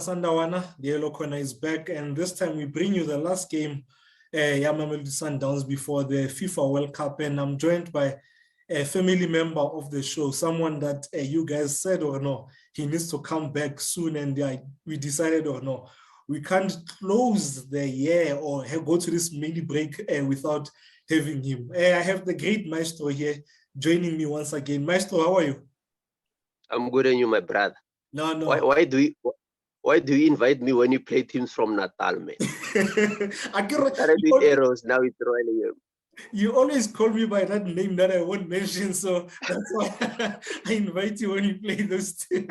Masandawana, the Yellow Corner is back, and this time we bring you the last game, Mamelodi Sundowns before the FIFA World Cup, and I'm joined by a family member of the show, someone that you guys said or no, he needs to come back soon, and we decided or no, we can't close the year or go to this mini break without having him. I have the great Maestro here joining me once again. Maestro, how are you? I'm good, and you, my brother. No. Why do you invite me when you play teams from Natal, man? I started with Arrows, now it's Royal. You always call me by that name that I won't mention, so that's why I invite you when you play those two.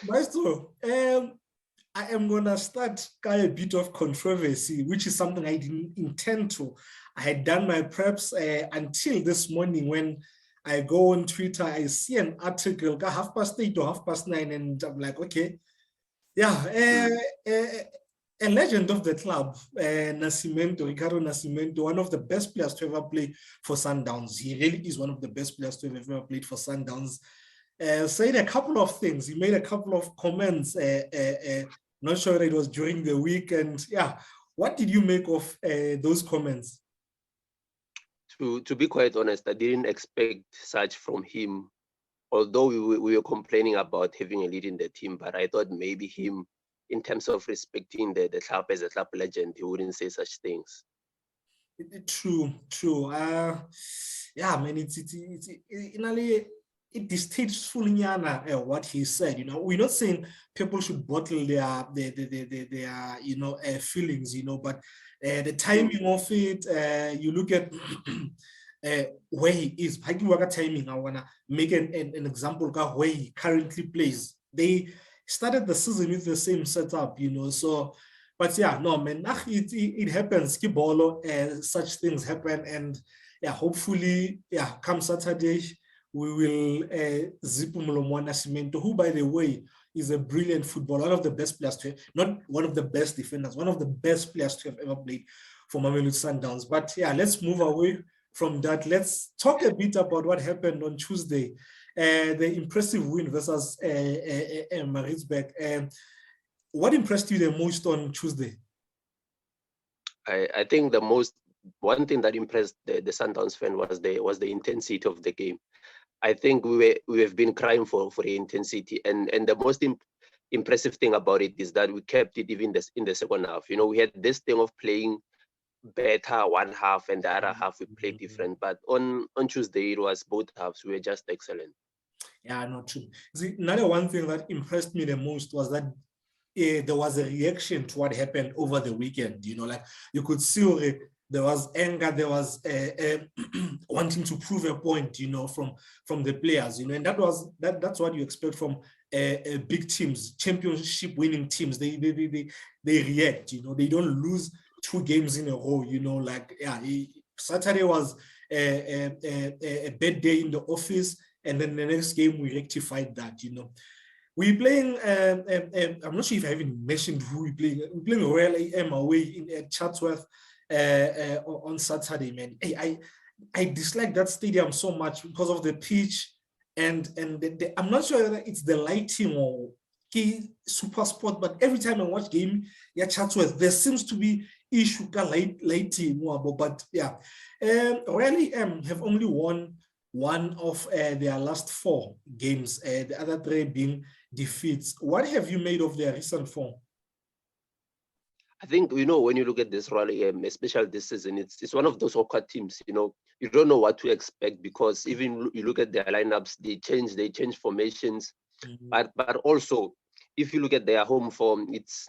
Maestro, I am going to start a bit of controversy, which is something I didn't intend to. I had done my preps until this morning when I go on Twitter, I see an article, 8:30 to 9:30, and I'm like, okay, yeah, a legend of the club, Ricardo Nascimento, one of the best players to ever play for Sundowns. He really is one of the best players to have ever played for Sundowns. Said a couple of things. He made a couple of comments. Not sure it was during the week. And yeah, what did you make of those comments? To be quite honest, I didn't expect such from him. Although we were complaining about having a lead in the team, but I thought maybe him, in terms of respecting the club as a club legend, he wouldn't say such things. True. Yeah, man, it distasteful what he said. We're not saying people should bottle their feelings, but the timing of it, you look at where he is. Timing, I wanna make an example of where he currently plays. They started the season with the same setup, so. But yeah, no, man, it happens. Such things happen, and yeah, hopefully, come Saturday, we will zip Nascimento, who, by the way, is a brilliant footballer, one of the best players to have, not one of the best defenders, one of the best players to have ever played for Mamelodi Sundowns. But yeah, let's move away from that. Let's talk a bit about what happened on Tuesday, the impressive win versus Maritzburg. What impressed you the most on Tuesday? I think one thing that impressed the Sundowns fan was the intensity of the game. I think we have been crying for the intensity, and the most impressive thing about it is that we kept it even in the second half. We had this thing of playing better one half and the other half we played different. But on Tuesday it was both halves. We were just excellent. Yeah, not true. See, another one thing that impressed me the most was that there was a reaction to what happened over the weekend. Like you could see there was anger, there was wanting to prove a point, from the players, and that's what you expect from big teams, championship winning teams. They react, they don't lose 2 games in a row, Saturday was a bad day in the office, and then the next game we rectified that, We're playing, I'm not sure if I even mentioned who we're playing. We're playing Royal AM away in Chatsworth on Saturday, man. I dislike that stadium so much because of the pitch and I'm not sure whether it's the lighting or super sport, but every time I watch game, Chatsworth, there seems to be issue lighting. But yeah, Royal AM have only won one of their last 4 games, the other 3 being defeats. What have you made of their recent form? I think, when you look at this rally, especially this season, it's one of those awkward teams. You don't know what to expect because even you look at their lineups, they change formations. But also, if you look at their home form, it's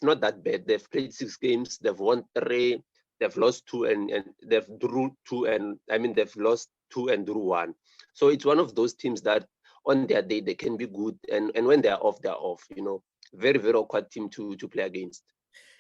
not that bad. They've played 6 games, they've won 3, they've lost 2, and they've drew 2, and they've lost 2 and drew 1. So it's one of those teams that on their day they can be good, and when they're off, they're off. Very, very awkward team to play against.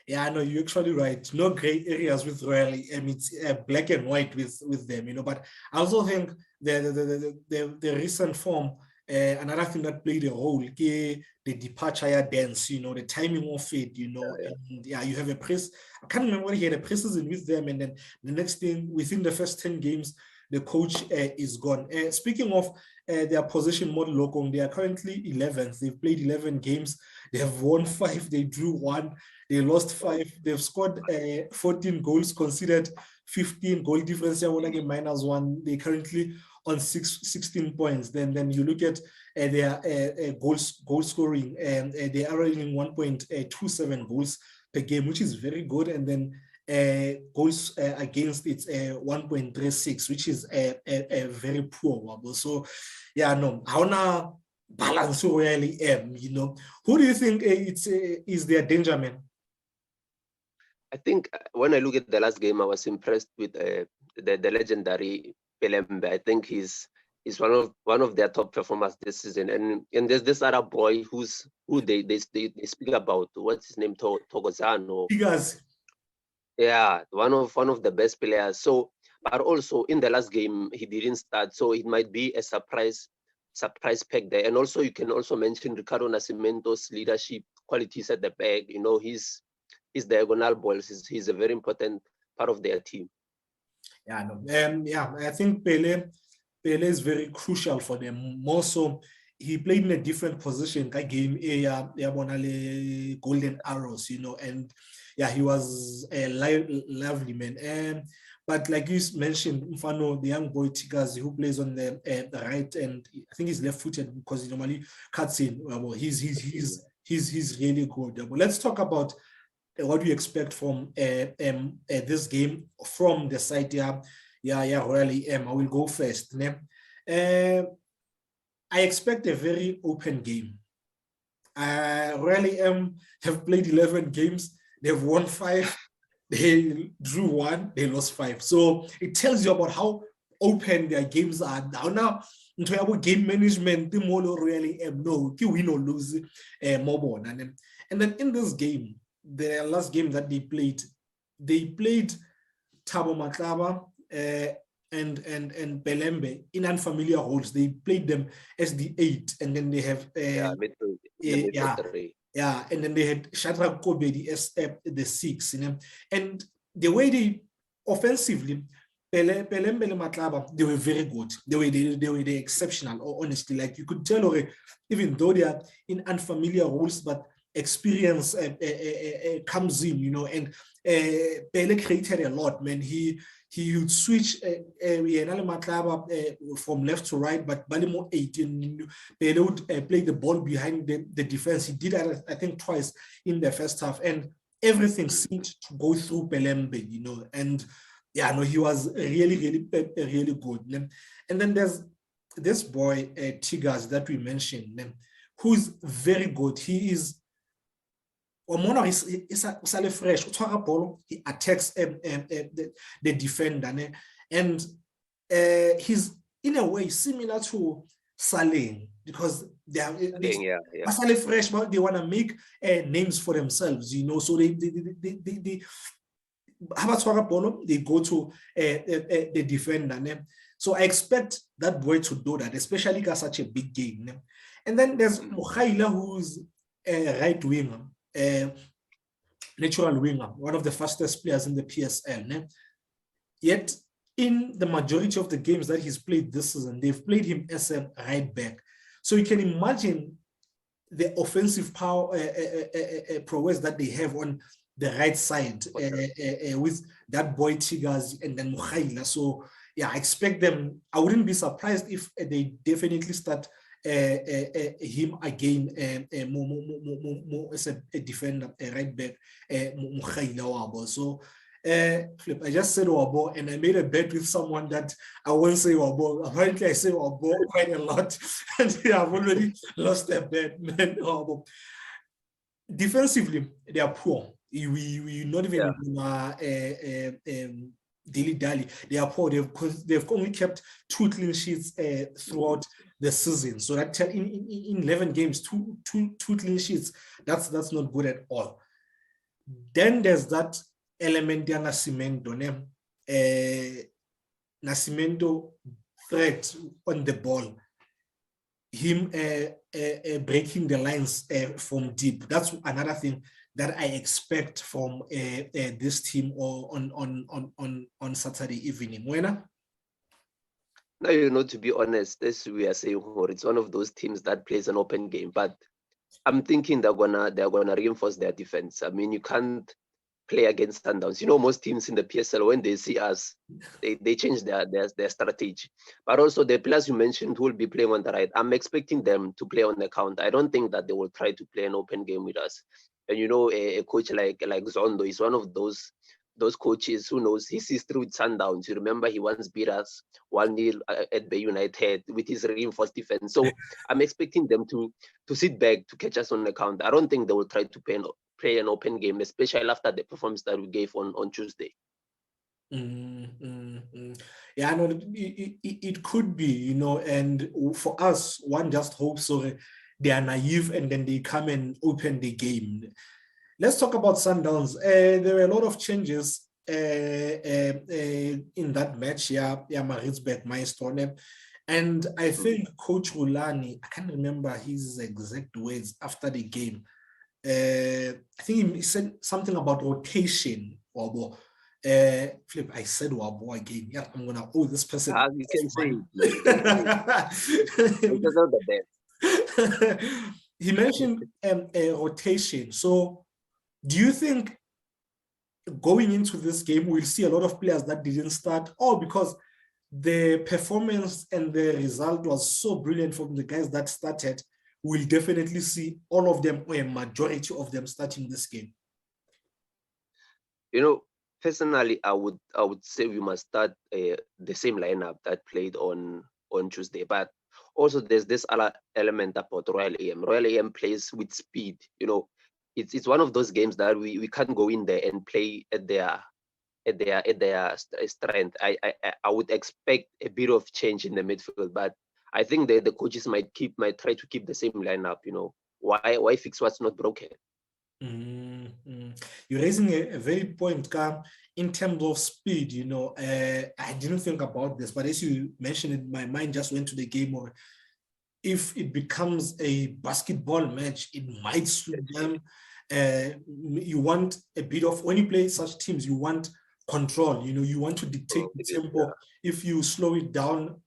Yeah, I know you're actually right. No gray areas with Royal. It's black and white with them, But I also think the recent form, another thing that played a role, the departure dance, the timing of it, And you have a press. I can't remember what he had a preseason with them, and then the next thing within the first 10 games, the coach is gone. Speaking of their position model, Lokong, they are currently 11th. They've played 11 games. They have won 5. They drew 1. They lost 5. They've scored 14 goals, conceded 15, goal difference -1. They currently on 16 points. Then you look at their goal scoring, and they are averaging 1.27 goals per game, which is very good. And then goals against it's 1.36, which is a very poor. So yeah, no, how now balance really who do you think is their danger man? I think when I look at the last game, I was impressed with the legendary Pelembe. I think he's one of their top performers this season. And there's this other boy who they speak about. What's his name? Togozano. Yes. Yeah, one of the best players. So, but also in the last game he didn't start, so it might be a surprise pack there. And also you can also mention Ricardo Nascimento's leadership qualities at the back. His diagonal balls. He's a very important part of their team. Yeah, no. I think Pele is very crucial for them. More so, he played in a different position. That game, golden arrows, and yeah, he was a lively man. But like you mentioned, Mfano, the young boy Tigazi, who plays on the right, and I think he's left-footed because he normally cuts in. Well, he's really good. But let's talk about what we expect from this game from the side. Really. I will go first. I expect a very open game. Really have played 11 games. They've won 5. They drew 1. They lost 5. So it tells you about how open their games are now. Into our game management, the model really no, win or lose more. And then in this game, the last game that they played Thabo Matlaba and Pelembe in unfamiliar roles. They played them as the 8, and then they have and then they had Shadrach Kobedi as the 6. And the way they offensively, Pelembe and Matlaba, they were very good. They were exceptional. Honestly, like you could tell, even though they are in unfamiliar roles, but experience comes in, and Pele created a lot, man. He would switch from left to right, but Balimo 18, Pele would play the ball behind the defense. He did that, I think, twice in the first half, and everything seemed to go through Pelembe, and yeah, no, he was really good. And then there's this boy, Tigers, that we mentioned, who's very good. He is Omona is fresh. He attacks the defender, and he's in a way similar to Saling, because they are fresh, but they want to make names for themselves, so they go to the defender. So I expect that boy to do that, especially got such a big game. And then there's Mukhaila, who's a right winger. Natural winger, one of the fastest players in the PSL. Yet, in the majority of the games that he's played this season, they've played him as a right back. So you can imagine the offensive power prowess that they have on the right side with that boy Tigers and then Mukhaila. So yeah, I expect them. I wouldn't be surprised if they definitely start him again more as a defender, a right back, Mukhaila. So Flip, I just said Wabo, and I made a bet with someone that I won't say Wabo. Apparently I say Wabo quite a lot, and I've already lost a bet. Man, Wabo. Defensively, they are poor. We not even dilly-dally. They are poor. They've only kept 2 clean sheets throughout the season. So that in 11 games, two clean sheets, that's not good at all. Then there's that element of Nascimento. Nascimento threat on the ball. Him breaking the lines from deep. That's another thing that I expect from this team or on Saturday evening. When Now, to be honest, as we are saying, it's one of those teams that plays an open game, but I'm thinking they're gonna reinforce their defense. I mean, you can't play against Sundowns. Most teams in the PSL, when they see us, they change their strategy. But also the players you mentioned who will be playing on the right, I'm expecting them to play on the counter. I don't think that they will try to play an open game with us. And a coach like Zondo is one of those coaches who knows his history with Sundowns. You remember he once beat us 1-0 at Bay United with his reinforced defense. So I'm expecting them to sit back to catch us on the counter. I don't think they will try to play an open game, especially after the performance that we gave on Tuesday. Yeah, no, it could be, and for us, one just hopes so they are naive and then they come and open the game. Let's talk about Sundowns. There were a lot of changes in that match. Yeah, Maritzburg, Maestro. And I think Coach Rulani, I can't remember his exact words after the game. I think he said something about rotation. Flip, I said Wabo again. Yeah, I'm gonna owe this person. You can say it. He mentioned a rotation. So do you think going into this game, we'll see a lot of players that didn't start, or because the performance and the result was so brilliant from the guys that started, we'll definitely see all of them or a majority of them starting this game? Personally, I would say we must start the same lineup that played on Tuesday. But also there's this other element about Royal AM. Royal AM plays with speed. It's one of those games that we can't go in there and play at their strength. I would expect a bit of change in the midfield, but I think the coaches might try to keep the same lineup. Why fix what's not broken? You're raising a very point, Cam, in terms of speed. I didn't think about this, but as you mentioned it, my mind just went to the game. Or if it becomes a basketball match, it might suit them. You want a bit of, when you play such teams, you want control. You want to dictate the tempo. Yeah. If you slow it down,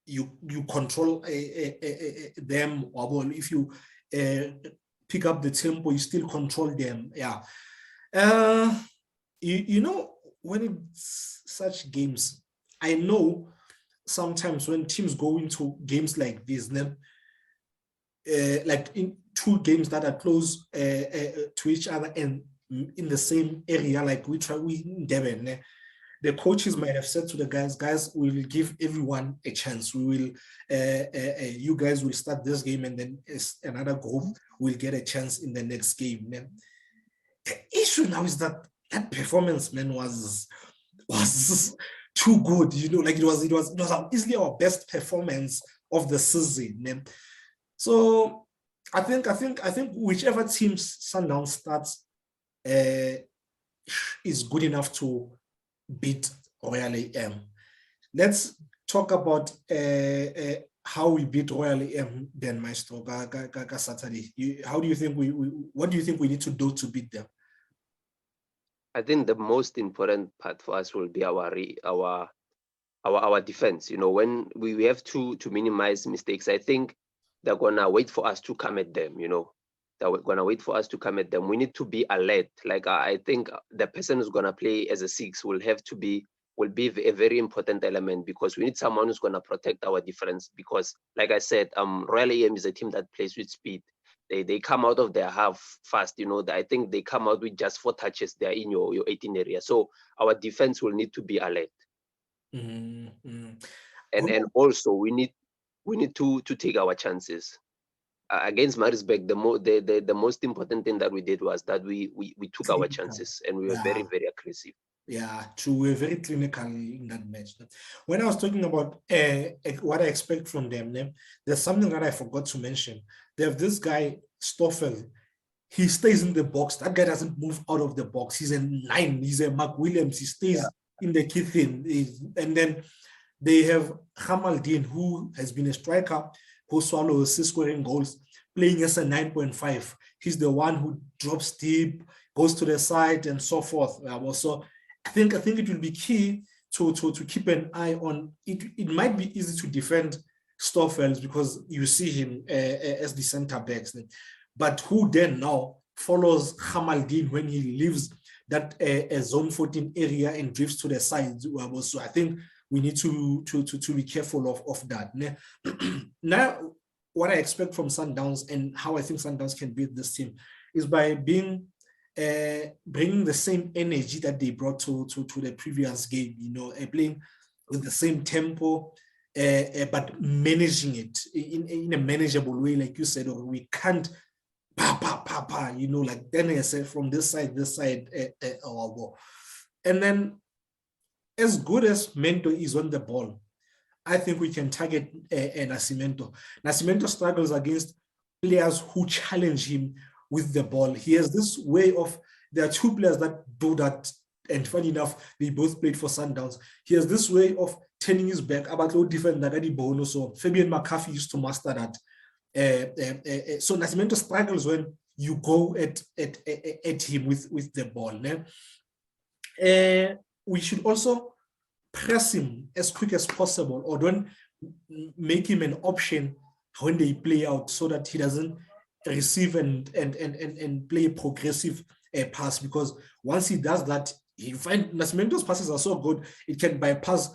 you control them. Or if you pick up the tempo, you still control them. Yeah. When it's such games, I know sometimes when teams go into games like this, like in two games that are close to each other and in the same area, like we in Devon, the coaches might have said to the guys, we will give everyone a chance. We will, you guys will start this game, and then another group will get a chance in the next game. The issue now is that performance, man, was too good. Like it was easily our best performance of the season. So I think whichever team Sundowns starts is good enough to beat Royal AM. Let's talk about how we beat Royal AM then, Maestro, Saturday. What do you think we need to do to beat them? I think the most important part for us will be our defense. When we have to minimize mistakes, I think they're gonna wait for us to come at them. They're gonna wait for us to come at them. We need to be alert. Like I think the person who's gonna play as a 6 will be a very important element, because we need someone who's gonna protect our defense. Because like I said, Royal AM is a team that plays with speed. They come out of their half fast. I think they come out with just 4 touches. They're in your 18 area. So our defense will need to be alert. And also we need to take our chances. Against Maritzburg, the most important thing that we did was that we took our chances, and we were very, very aggressive. Yeah, true. We were very clinical in that match. When I was talking about what I expect from them, there's something that I forgot to mention. They have this guy, Stoffel. He stays in the box. That guy doesn't move out of the box. He's a 9. He's a Mark Williams. He stays in the key thing. And then they have Hamaldin, who has been a striker, who swallows 6 scoring goals, playing as a 9.5. He's the one who drops deep, goes to the side, and so forth. So I think it will be key to keep an eye on. It might be easy to defend Stoffels because you see him as the center backs, but who then now follows Hamaldin when he leaves that zone 14 area and drifts to the side? So I think we need to be careful of that. Now, what I expect from Sundowns and how I think Sundowns can beat this team is by bringing the same energy that they brought to the previous game, playing with the same tempo, but managing it in a manageable way, like you said, or we can't like then I said from this side, and then as good as Mento is on the ball, I think we can target Nascimento. Nascimento struggles against players who challenge him with the ball. He has this way of, there are two players that do that, and funny enough, they both played for Sundowns. He has this way of turning his back about low different than Eddie Bono. So Fabian McCarthy used to master that. So Nascimento struggles when you go at him with the ball. We should also press him as quick as possible, or don't make him an option when they play out, so that he doesn't receive and play a progressive pass, because once he does that, he find Nascimento's passes are so good, it can bypass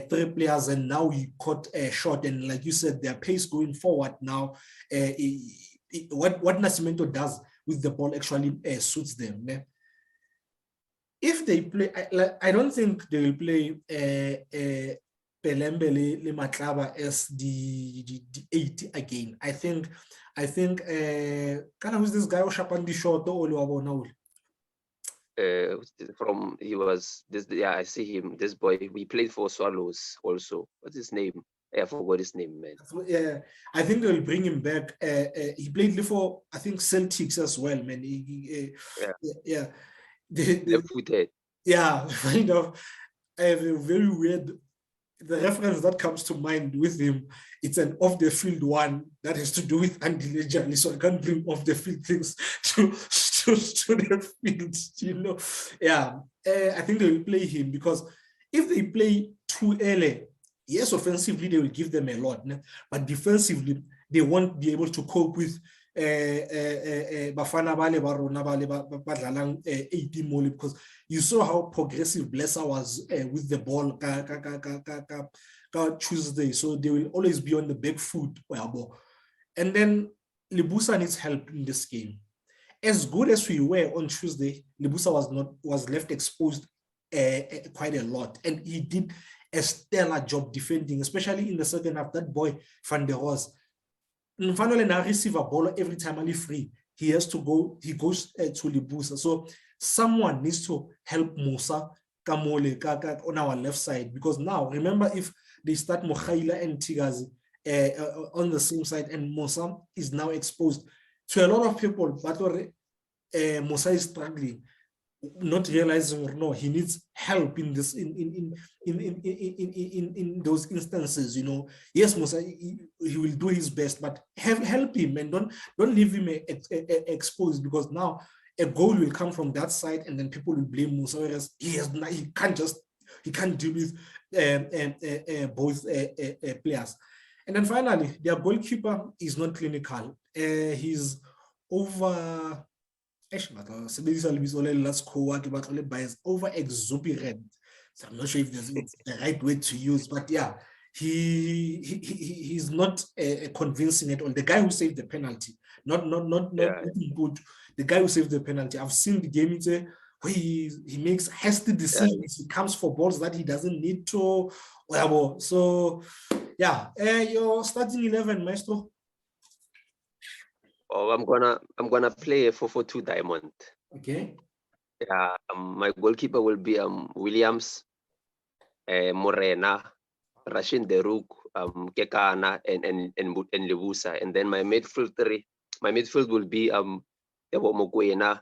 three players, and now he caught a shot, and like you said, their pace going forward now, what Nascimento does with the ball actually suits them. If they play, I don't think they will play Pelembe le Matlaba as the 8 again. I think who's this guy Shapan the short he was this, yeah, I see him, this boy, we played for Swallows also. What's his name? I forgot his name, man. Yeah, I think they'll bring him back. He played for, I think, Celtics as well, man. Yeah. Left-footed. Yeah, kind of. I have a very weird, the reference that comes to mind with him, it's an off-the-field one that has to do with Andy Lejali, so I can't bring off-the-field things to the field, Yeah, I think they will play him, because if they play too early, yes, offensively, they will give them a lot, but defensively, they won't be able to cope with Bafana Bale Barona Bale Badlalang 18 more, because you saw how progressive Blesser was with the ball Tuesday, so they will always be on the back foot. And then Libusa needs help in this game. As good as we were on Tuesday, Libusa was left exposed quite a lot, and he did a stellar job defending, especially in the second half. That boy Van der Roos, finally now receive a ball every time Ali free. He goes to Libusa. So someone needs to help Musa Kamole on our left side, because now remember, if they start Mokhaila and Tigazi on the same side, and Musa is now exposed to a lot of people, but Musa is struggling, not realizing, or no, he needs help in this in those instances. Yes, Musa, he will do his best, but help him, and don't leave him exposed, because now a goal will come from that side, and then people will blame Musa, whereas he can't deal with both players. And then finally, their goalkeeper is not clinical. He's over exuberant. So I'm not sure if there's the right word to use, but yeah, he's not convincing at all. The guy who saved the penalty, not good. The guy who saved the penalty. I've seen the game where he makes hasty decisions. He comes for balls that he doesn't need to. So yeah, your starting 11, Maestro. Oh, I'm gonna play a 4-4-2 diamond. Okay. Yeah, my goalkeeper will be Williams, Morena, Rashin Deruk, Kekana, and Lebusa. And then my midfield will be Ebo Mokwena,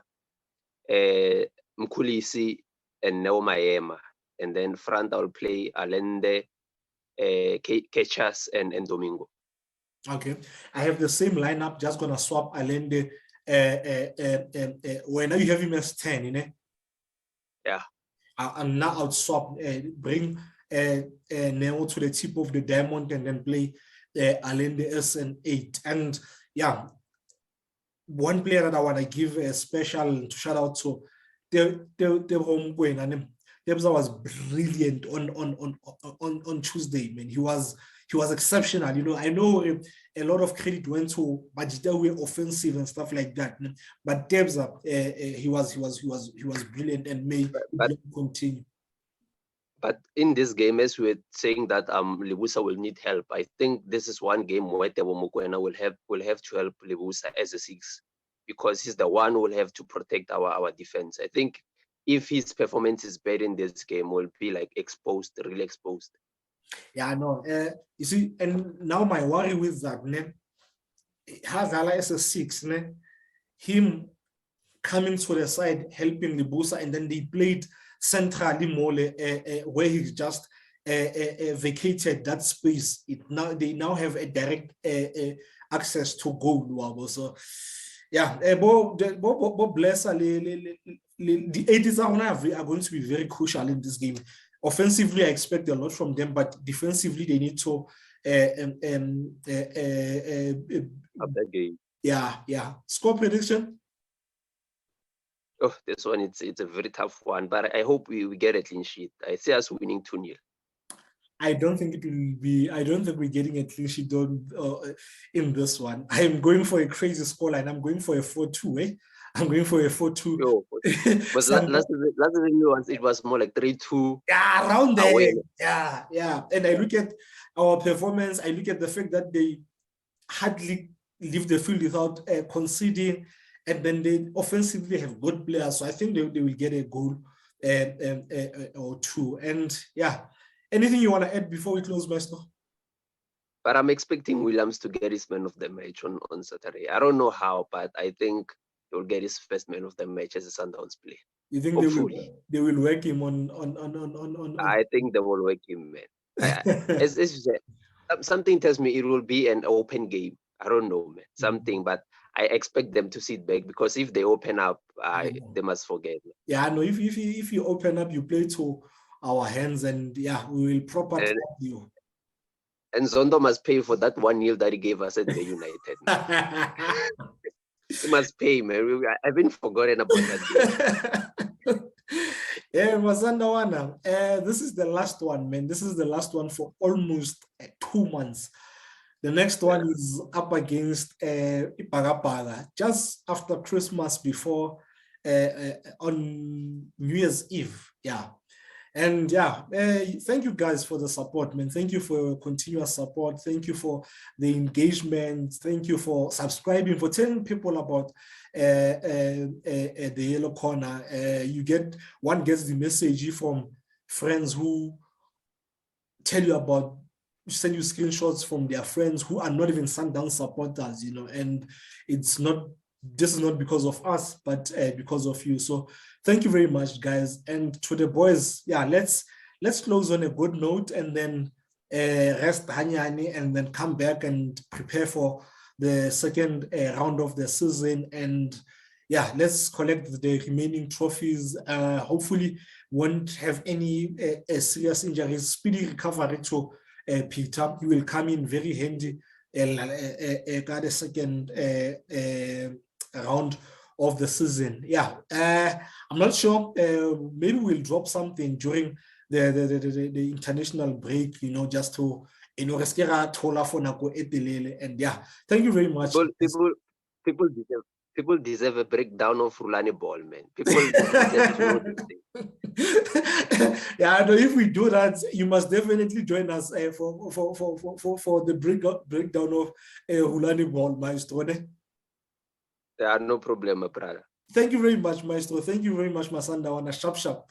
Mkulisi, and Neo Maema. And then front I'll play Allende, Kechas, and Domingo. Okay, I have the same lineup, just gonna swap Allende. When you have him as 10, Yeah. and now outswap, bring Neo to the tip of the diamond and then play Allende SN8. And yeah, one player that I want to give a special shout out to, the home win, and Debza was brilliant on Tuesday, man. He was exceptional. You know, I know a lot of credit went to Bajitawe offensive and stuff like that, but Debza, he was brilliant and may continue. But in this game, as we were saying that Lebusa will need help, I think this is one game where Tebo Mokoena will have to help Lebusa as a 6, because he's the one who will have to protect our defense. I think if his performance is bad in this game, we'll be like exposed, really exposed. Yeah, I know. You see, and now my worry with that, Hazala as a 6, him coming to the side, helping Lebusa, and then they played centrally more where he just vacated that space. They now have a direct access to goal. So yeah, bless the 80s are going to be very crucial in this game. Offensively, I expect a lot from them, but defensively, they need to yeah. Score prediction? Oh, this one, it's a very tough one, but I hope we get a clean sheet. I see us winning 2-0. I don't think it will be. I don't think we're getting a clean sheet in this one. I'm going for a crazy scoreline. I'm going for a 4-2. I'm going for a 4-2. No, but last time it was more like 3-2. Yeah, around there. Away. Yeah. And I look at our performance. I look at the fact that they hardly leave the field without conceding, and then they offensively have good players. So I think they will get a goal or two. And yeah. Anything you want to add before we close, Maestro? But I'm expecting Williams to get his man of the match on Saturday. I don't know how, but I think he will get his first man of the match as a Sundowns play. You think they will work him on? I think they will work him, man. As you said, something tells me it will be an open game. I don't know, man. Something, but I expect them to sit back, because if they open up, they must forget. Yeah, no. If you open up, you play to our hands, and yeah, we will properly you. And Zondo must pay for that 1-0 that he gave us at the United. He must pay, man. I've been forgotten about that game. Yeah, Mazandawana. This is the last one, man. This is the last one for almost 2 months. The next one is up against Ipagapaga just after Christmas, before on New Year's Eve. Yeah. And yeah, thank you guys for the support, man. Thank you for your continuous support. Thank you for the engagement. Thank you for subscribing, for telling people about the Yellow Corner. One gets the message from friends who tell you about, send you screenshots from their friends who are not even Sundowns supporters, and this is not because of us, but because of you. So thank you very much, guys. And to the boys, yeah, let's close on a good note, and then rest Hanyani, and then come back and prepare for the second round of the season. And yeah, let's collect the remaining trophies. Hopefully won't have any serious injuries. Speedy recovery to Peter. He will come in very handy. Got a second round of the season. Yeah, I'm not sure. Maybe we'll drop something during the international break, just to tola for nako etelele. And yeah, thank you very much. People deserve a breakdown of Rulani ball, man. People deserve to know this thing. Yeah, no, if we do that, you must definitely join us for the breakdown of Rulani ball, Maestro. There are no problem, brother. Thank you very much, Maestro. Thank you very much, Masanda. Sharp.